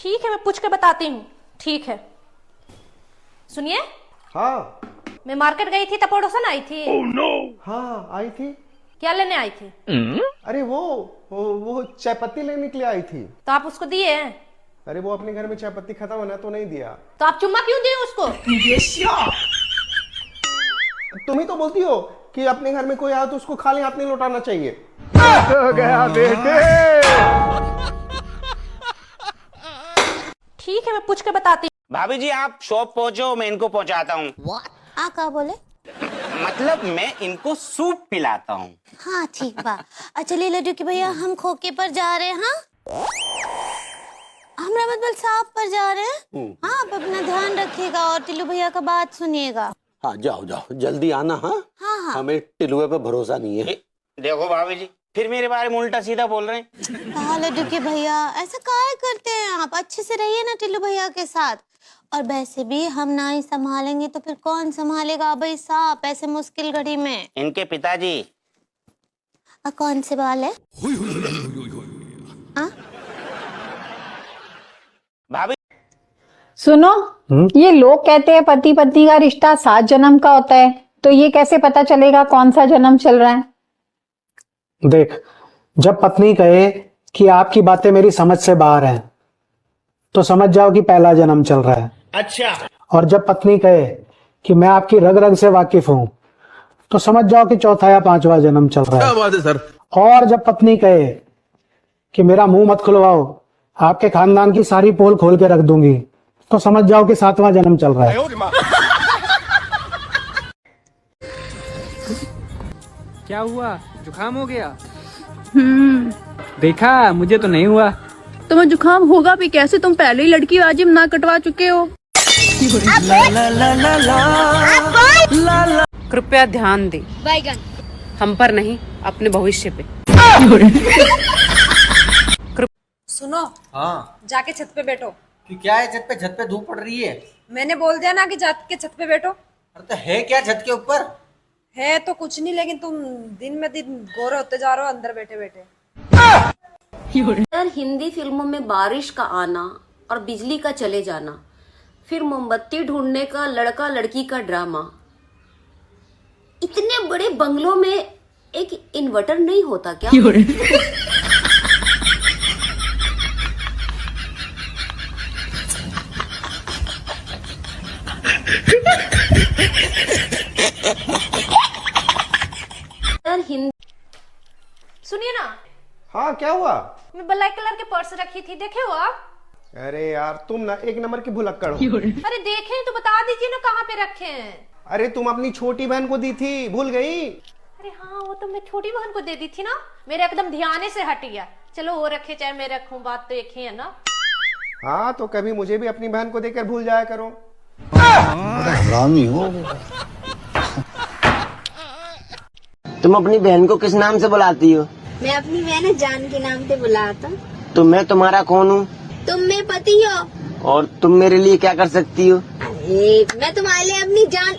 ठीक है, मैं पूछ के बताती हूँ। ठीक है, सुनिए। हाँ। मैं मार्केट गई थी, तपोड़ोसन आई थी। oh, no. हाँ आई थी। क्या लेने आई थी? अरे वो चाय पत्ती लेने के लिए आई थी। तो आप उसको दिए? अरे वो अपने घर में चाय पत्ती खत्म है ना, तो नहीं दिया। तो आप चुम्मा क्यों दिए उसको? तुम ही तो बोलती हो कि अपने घर में कोई आया तो उसको खाली हाथ नहीं लौटाना चाहिए। हो गया बेटे। ठीक है, मैं पूछ के बताती हूँ। भाभी जी आप शॉप पहुंचो, मैं इनको पहुंचाता हूँ। क्या बोले? मतलब मैं इनको सूप पिलाता हूँ। हाँ ठीक बा। चलिए लड्डू की भैया, हम खोके पर जा रहे हैं। हाँ हमरा मतलब साहब पर जा रहे हैं। हाँ आप अपना ध्यान रखिएगा और टिल्लू भैया का बात सुनिएगा। हाँ जाओ जाओ जल्दी आना। हाँ हाँ। हमें टिल्लुए पे भरोसा नहीं है। देखो भाभी जी फिर मेरे बारे में उल्टा सीधा बोल रहे हैं। कहा लड्डू के भैया, ऐसा काहे करते हैं आप? अच्छे से रहिए ना टिल्लू भैया के साथ। और वैसे भी हम ना ही संभालेंगे तो फिर कौन संभालेगा भाई साहब ऐसे मुश्किल घड़ी में? इनके पिताजी। कौन से बाल है? भाभी सुनो, ये लोग कहते हैं पति पत्नी का रिश्ता 7 जन्म का होता है, तो ये कैसे पता चलेगा कौन सा जन्म चल रहा है? देख, जब पत्नी कहे कि आपकी बातें मेरी समझ से बाहर हैं, तो समझ जाओ कि पहला जन्म चल रहा है। अच्छा। और जब पत्नी कहे कि मैं आपकी रग रग से वाकिफ हूं, तो समझ जाओ कि चौथा या 5वां जन्म चल रहा है। क्या बात है सर। और जब पत्नी कहे कि मेरा मुंह मत खुलवाओ, आपके खानदान की सारी पोल खोल के रख दूंगी, तो समझ जाओ कि 7वां जन्म चल रहा है। क्या हुआ, जुकाम हो गया? देखा, मुझे तो नहीं हुआ। तुम्हें जुकाम होगा भी कैसे? तुम पहले ही लड़की वाजिब ना कटवा चुके हो। कृपया ध्यान दे, हम पर नहीं अपने भविष्य पे। सुनो। हाँ जाके छत पे बैठो। क्या है छत पे धूप पड़ रही है। मैंने बोल दिया ना कि जाके छत पे बैठो। अरे तो है क्या छत के ऊपर? है तो कुछ नहीं, लेकिन तुम दिन में दिन गोरे होते जा रहे हो अंदर बैठे बैठे। यार हिंदी फिल्मों में बारिश का आना और बिजली का चले जाना, फिर मोमबत्ती ढूंढने का लड़का लड़की का ड्रामा। इतने बड़े बंगलों में एक इन्वर्टर नहीं होता क्या? यार सुनिए ना। हाँ क्या हुआ? मैं ब्लैक कलर के पर्स रखी थी, देखे हो आप? अरे यार तुम ना 1 नंबर की भुलक्कड़ हो। अरे देखें तो बता दीजिए ना कहाँ पे रखे हैं। अरे तुम अपनी छोटी बहन को दी थी, भूल गई? अरे हाँ, वो तो मैं छोटी बहन को दे दी थी ना, मेरे एकदम ध्यान से हट गया। चलो वो रखे चाहे मैं रखूं, बात तो एक ही है ना। हाँ तो कभी मुझे भी अपनी बहन को देकर भूल जाया करो। हरामी हो। तुम अपनी बहन को किस नाम से बुलाती हो? मैं अपनी बहन जान के नाम से बुलाता। तो मैं तुम्हारा कौन हूँ? तुम मेरे पति हो। और तुम मेरे लिए क्या कर सकती हो? अरे मैं तुम्हारे लिए अपनी जान।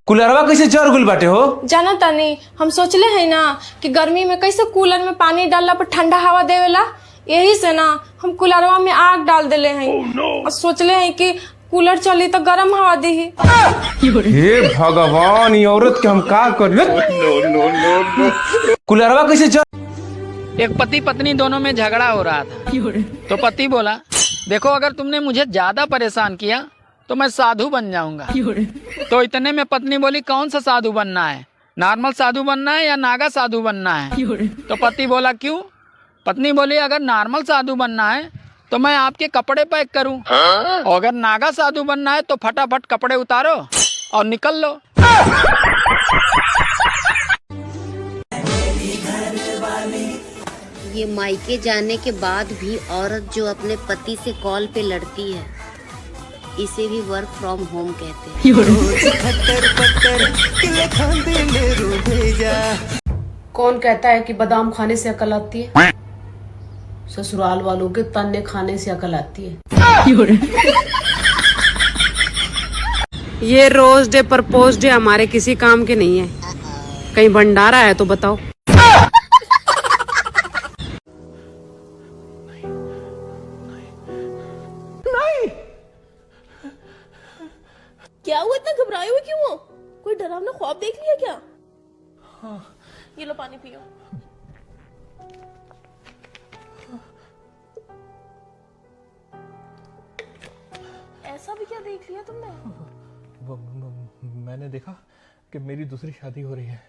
कूलरवा कैसे चोर गुल बाटे हो? जाना तानी, हम सोचले है ना कि गर्मी में कैसे कूलर में पानी डालला पर ठंडा हवा देवेला, यही से ना हम कूलरवा में आग डाल देले हैं। और सोचले हैं कि कूलर चली तो गर्म हवा दी। हे भगवान, ये औरत के हम का कर। कूलरवा कैसे चोर? एक पति पत्नी दोनों में झगड़ा हो रहा था, तो पति बोला देखो अगर तुमने मुझे ज्यादा परेशान किया तो मैं साधु बन जाऊंगा। तो इतने में पत्नी बोली कौन सा साधु बनना है, नॉर्मल साधु बनना है या नागा साधु बनना है? तो पति बोला क्यों? पत्नी बोली अगर नॉर्मल साधु बनना है तो मैं आपके कपड़े पैक करूं, और अगर नागा साधु बनना है तो फटाफट कपड़े उतारो और निकल लो। ये मायके जाने के बाद भी औरत जो अपने पति से कॉल पे लड़ती है, इसे भी वर्क फ्रॉम होम कहते हैं। कौन कहता है कि बादाम खाने से अकल आती है? ससुराल वालों के तन्ने खाने से अकल आती है। ये रोज डे प्रपोज डे हमारे किसी काम के नहीं है। कहीं भंडारा है तो बताओ। क्या हुआ, इतना घबराए हुए क्यों हो? कोई डरावना ख्वाब देख लिया क्या? हाँ। ये लो पानी पियो। ऐसा भी क्या देख लिया तुमने? मैंने देखा कि मेरी दूसरी शादी हो रही है।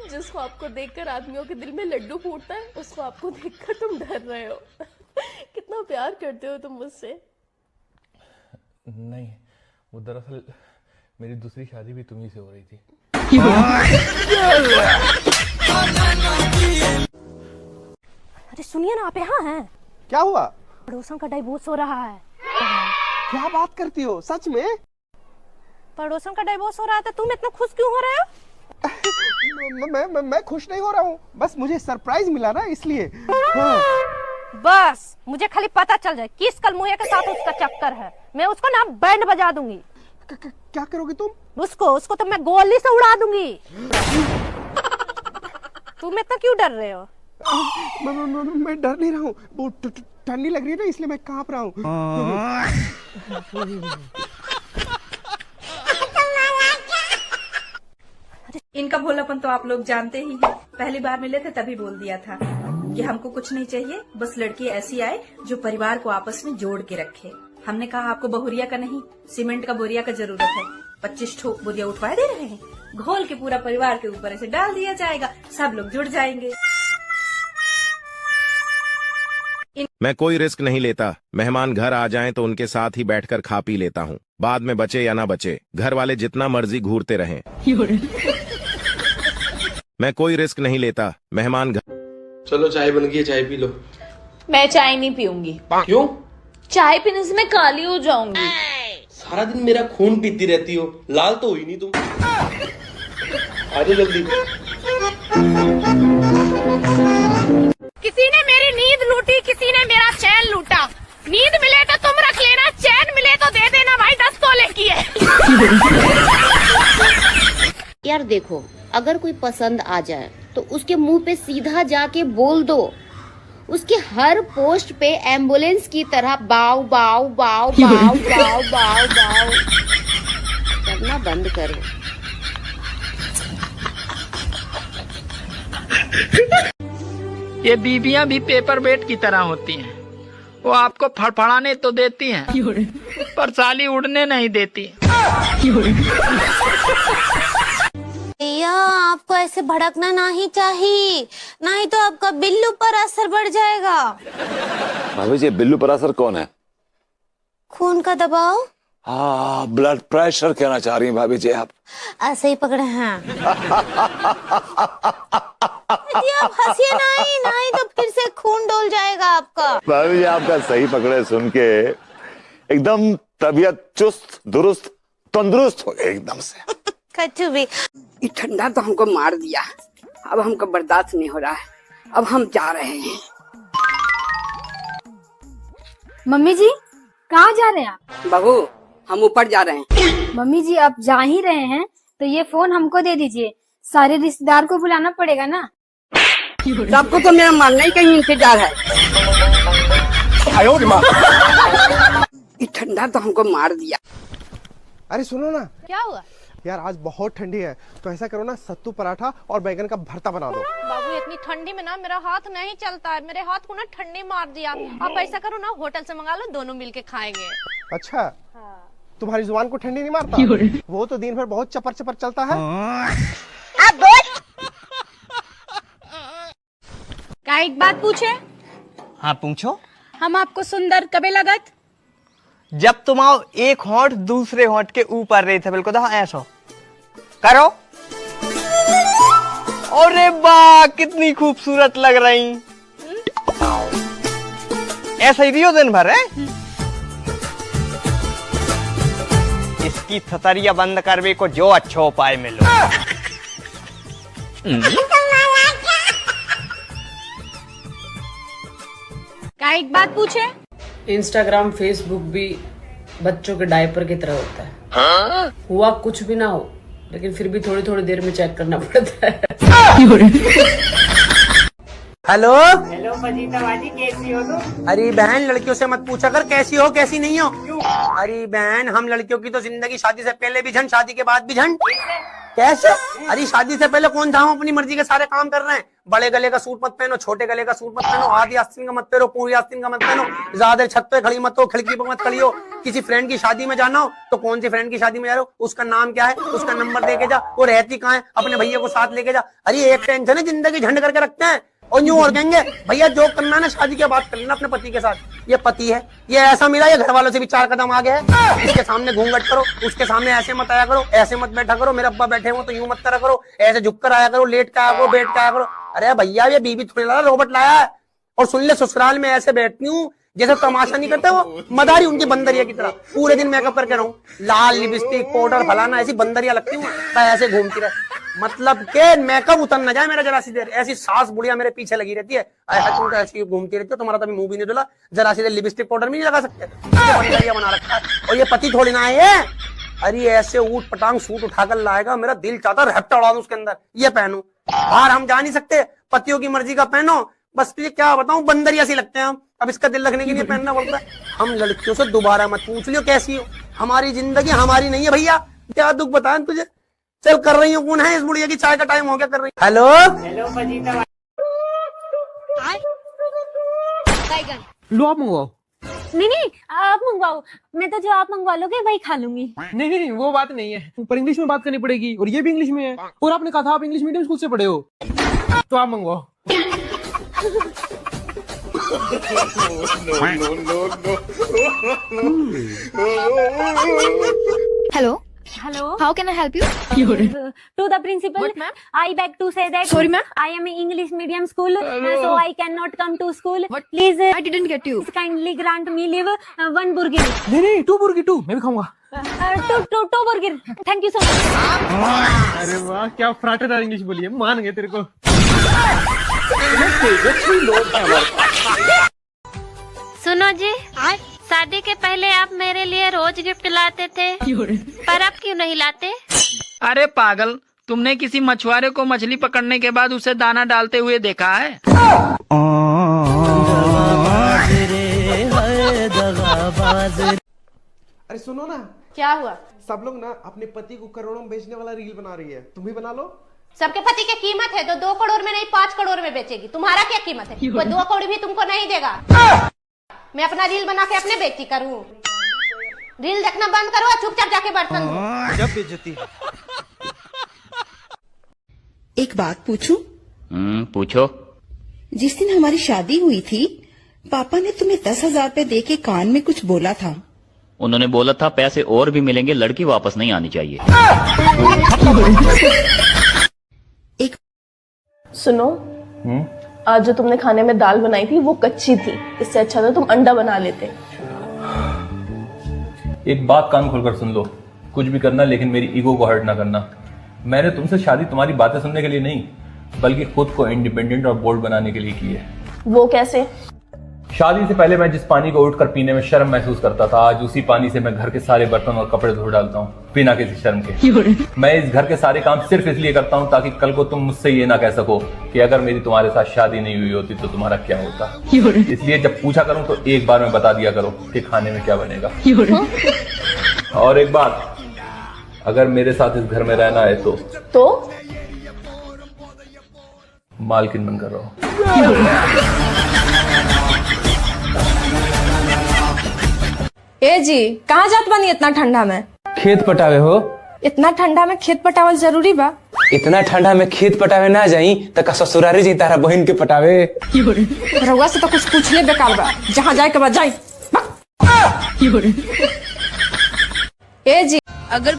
जिस ख्वाब को देखकर आदमियों के दिल में लड्डू फूटता है, उस ख्वाब को देखकर तुम डर रहे हो। कितना प्यार करते हो तुम मुझसे। नहीं, वो दरअसल मेरी दूसरी शादी भी तुम्ही से हो रही थी। अरे सुनिए ना, आप यहाँ हैं? क्या हुआ? पड़ोसन का डाइवोर्स हो रहा है। क्या बात करती हो, सच में? पड़ोसन का डाइवोर्स हो रहा है तो तुम इतना खुश क्यों हो रहे हो? मैं खुश नहीं हो रहा हूँ, बस मुझे सरप्राइज मिला ना इसलिए। हाँ। बस मुझे खाली पता चल जाए किस कलमुहिया के साथ उसका चक्कर है, मैं उसको ना बैंड बजा दूंगी। क्या करोगी तुम? उसको तो मैं गोली से उड़ा दूंगी। तुम इतना क्यों डर रहे हो? मैं डर नहीं रहा हूँ, वो ठंडी लग रही है ना, इसलिए मैं कांप रहा हूँ। इनका भोलापन तो आप लोग जानते ही हैं। पहली बार मिले थे तभी बोल दिया था कि हमको कुछ नहीं चाहिए, बस लड़की ऐसी आए जो परिवार को आपस में जोड़ के रखे। हमने कहा आपको बहुरिया का नहीं, सीमेंट का बोरिया का जरूरत है। 25 ठोक बोरिया उठवा दे रहे हैं, घोल के पूरा परिवार के ऊपर ऐसे डाल दिया जाएगा, सब लोग जुड़ जाएंगे। मैं कोई रिस्क नहीं लेता। मेहमान घर आ जाएं तो उनके साथ ही बैठकर खा पी लेता हूँ। बाद में बचे या ना बचे, घर वाले जितना मर्जी घूरते रहें। मैं कोई रिस्क नहीं लेता। मेहमान घर। चलो चाय बन गई है, चाय पी लो। मैं चाय नहीं पीऊंगी। क्यों? चाय पीने से मैं काली हो जाऊंगी। सारा दिन मेरा खून पीती रहती हो, लाल तो हुई नहीं तुम। आ जाओ जल्दी। किसी ने मेरी नींद लूटी, किसी ने मेरा चैन लूटा। नींद मिले तो तुम रख लेना, चैन मिले तो दे देना भाई, 10 तोले की है। यार देखो, अगर कोई पसंद आ जाए तो उसके मुंह पे सीधा जाके बोल दो। उसके हर पोस्ट पे एम्बुलेंस की तरह बाव बाव बाव बाव बाव बाव बाव करना बंद करो। ये बीबियां भी पेपर वेट की तरह होती हैं। वो आपको फड़फड़ाने तो देती हैं, पर साली उड़ने नहीं देती। भैया आपको ऐसे भड़कना नहीं चाहिए, नहीं तो आपका बिल्लू पर असर बढ़ जाएगा। भाभी जी, बिल्लू पर असर कौन है? खून का दबाव। हाँ, ब्लड प्रेशर कहना चाह रही हैं भाभी जी आप। ऐसे ही पकड़े हैं। जी आप हंसिए नहीं, नहीं तो फिर से खून डोल जाएगा आपका। भाभी जी आपका सही पकड़े सुन के एकदम तबीयत चुस्त दुरुस्त तंदुरुस्त हो गई एकदम से। कच्चू भी ये ठंडा तो हमको मार दिया, अब हमको बर्दाश्त नहीं हो रहा है, अब हम जा रहे हैं। मम्मी जी कहाँ जा रहे हैं आप? बहू हम ऊपर जा रहे हैं। मम्मी जी आप जा ही रहे हैं तो ये फोन हमको दे दीजिए, सारे रिश्तेदार को बुलाना पड़ेगा ना। सबको तो मेरा मानना ही कहीं इंतजार है। ये ठंडा तो हमको मार दिया। अरे सुनो ना। क्या हुआ? यार आज बहुत ठंडी है, तो ऐसा करो ना, सत्तू पराठा और बैगन का भरता बना दो। बाबू इतनी ठंडी में ना मेरा हाथ नहीं चलता है, मेरे हाथ को ना ठंडी मार दिया। आप ऐसा करो ना, होटल से मंगा लो, दोनों मिलके खाएंगे। अच्छा हाँ। तुम्हारी जुबान को ठंडी नहीं मारता? वो तो दिन भर बहुत चपर चपर चलता है। आप बोल। क्या एक बात पूछे? हाँ पूछो। हम आपको सुंदर कबे लगत? जब तुम आओ एक होंठ दूसरे होंठ के ऊपर रही थे, बिल्कुल ऐसा करो। अरे वाह कितनी खूबसूरत लग रही। ऐसा ही रियो दिन भर है। इसकी थतरिया बंद करवे को जो अच्छा उपाय मिलो। क्या एक बात पूछे? इंस्टाग्राम फेसबुक भी बच्चों के डायपर की तरह होता है। हाँ? हुआ कुछ भी ना हो, लेकिन फिर भी थोड़ी थोड़ी देर में चेक करना पड़ता है। हेलो हेलो फजीता बाजी, कैसी हो तुम? अरे बहन, लड़कियों से मत पूछा कर कैसी हो कैसी नहीं हो। क्यों? अरे बहन, हम लड़कियों की तो जिंदगी शादी से पहले भी झंड, शादी के बाद भी झंड। कैसे? अरे शादी से पहले कौन था, हम अपनी मर्जी के सारे काम कर रहे हैं। बड़े गले का सूट मत पहनो, छोटे गले का सूट मत पहनो, आधी आस्तीन का मत पहनो, पूरी आस्तीन का मत पहनो, ज्यादा छत पे खड़ी मत हो, खिड़की पे मत खड़ी हो। किसी फ्रेंड की शादी में जाना हो तो कौन सी फ्रेंड की शादी में जा रहे हो, उसका नाम क्या है, उसका नंबर दे के जा, वो रहती कहाँ है, अपने भैया को साथ लेके जा। अरे एक टेंशन है, जिंदगी झंड करके रखते हैं। और यूं और कहेंगे भैया जो करना ना शादी के बाद कर लेना अपने पति के साथ। ये पति है, ये ऐसा मिला, ये घर वालों से भी 4 कदम आगे है। इसके सामने घूंघट करो, उसके सामने ऐसे मत आया करो, ऐसे मत बैठा करो। मेरे अब्बा बैठे हो तो यूं मत करा करो, ऐसे झुक कर आया करो, लेट के आया करो, बैठ के आया करो। अरे भैया ये बीबी थोड़ी ला रोबोट लाया है। और सुन ले, ससुराल में ऐसे बैठती हूँ जैसे तमाशा नहीं करते वो मदारी उनकी बंदरिया की तरह, पूरे दिन मेकअप करके रहूं, लाल लिपस्टिक पाउडर फलाना, ऐसी बंदरिया लगती हूँ, ऐसे घूमती रहे। मतलब के मेकअप उतर न जाए मेरा जरा सी देर। ऐसी सास बुढ़िया मेरे पीछे लगी रहती है, तुम तो ऐसी घूमती रहती हो, तुम्हारा तो मुंह भी नहीं धुला, जरा सी देर लिपस्टिक पाउडर भी नहीं लगा सकते। बंदरिया बना रखा है। और ये पति थोड़ी ना है। अरे ऐसे ऊट पटांग सूट उठाकर लाएगा, मेरा दिल चाहता रैप्टा उड़ा दूं उसके अंदर। ये पहनूं, बाहर हम जा नहीं सकते, पतियों की मर्जी का पहनो। बस तुझे क्या बताऊं, बंदरिया सी लगते हैं हम। अब इसका दिल रखने के लिए पहनना पड़ता है। हम लड़कियों से दोबारा मत पूछ लियो कैसी हो, हमारी जिंदगी हमारी नहीं है भैया। क्या दुख बताएं तुझे। चल कर रही हूँ, कौन है इस बुढ़िया की, चाय का टाइम हो गया, कर रही। हेलो हेलो फजीता बाजी। लो आप मंगवाओ। नहीं नहीं, आप मंगवाओ, मैं तो जो आप मंगवा लोगे वही खा लूंगी। नहीं नहीं, वो बात नहीं है, ऊपर इंग्लिश में बात करनी पड़ेगी और ये भी इंग्लिश में है। और आपने कहा था आप इंग्लिश मीडियम स्कूल से पढ़े हो, तो आप मंगवाओ। Hello hello, how can I help you? To the principal, I beg to say that sorry ma'am, I am in English medium school, so I cannot come to school. Please, I didn't get you. Kindly grant me leave 1 burger. नहीं 2 burger, 2 मैं भी खाऊंगा। Two burger, thank you so much. अरे वाह, क्या फ्राटेदार English बोली है, मान गए तेरे को। सुनो जी, शादी के पहले आप मेरे लिए रोज गिफ्ट लाते थे, पर अब क्यों नहीं लाते? अरे पागल, तुमने किसी मछुआरे को मछली पकड़ने के बाद उसे दाना डालते हुए देखा है? अरे सुनो ना, क्या हुआ? सब लोग ना अपने पति को करोड़ों में बेचने वाला रील बना रही है, तुम भी बना लो। सबके पति की कीमत है तो 2 करोड़ में नहीं 5 करोड़ में बेचेगी। तुम्हारा क्या कीमत है? कोई 2 करोड़ भी तुमको नहीं देगा। मैं अपना रील बना के अपने बेइज्जती करूं? रील देखना बंद करो और चुपचाप जाके बर्तन धो। जब बेइज्जती। एक बात पूछूं? पूछो। जिस दिन हमारी शादी हुई थी, पापा ने तुम्हें 10,000 रुपए दे के कान में कुछ बोला था। उन्होंने बोला था पैसे और भी मिलेंगे, लड़की वापस नहीं आनी चाहिए। एक सुनो, आज जो तुमने खाने में दाल बनाई थी वो कच्ची थी, इससे अच्छा था तुम अंडा बना लेते। एक बात कान खोलकर सुन लो, कुछ भी करना लेकिन मेरी ईगो को हर्ट ना करना। मैंने तुमसे शादी तुम्हारी बातें सुनने के लिए नहीं, बल्कि खुद को इंडिपेंडेंट और बोल्ड बनाने के लिए की है। वो कैसे? शादी से पहले मैं जिस पानी को उठकर पीने में शर्म महसूस करता था, आज उसी पानी से मैं घर के सारे बर्तन और कपड़े धो डालता हूँ बिना किसी शर्म के। मैं इस घर के सारे काम सिर्फ इसलिए करता हूँ ताकि कल को तुम मुझसे ये ना कह सको कि अगर मेरी तुम्हारे साथ शादी नहीं हुई होती तो तुम्हारा क्या होता। इसलिए जब पूछा करूँ तो एक बार में बता दिया करो कि खाने में क्या बनेगा। और एक बात, अगर मेरे साथ इस घर में रहना है तो मालकिन बनकर रहो। ए जी, कहाँ जात बनी इतना ठंडा में? खेत पटावे हो। इतना ठंडा में खेत पटावल जरूरी बा? इतना ठंडा में खेत पटावे ना जाई तो का ससुरारी जी तारा बहन के पटावे। रउआ से तो कुछ पूछले बेकार बा, जहाँ जाए के बाद जाई। ए जी, अगर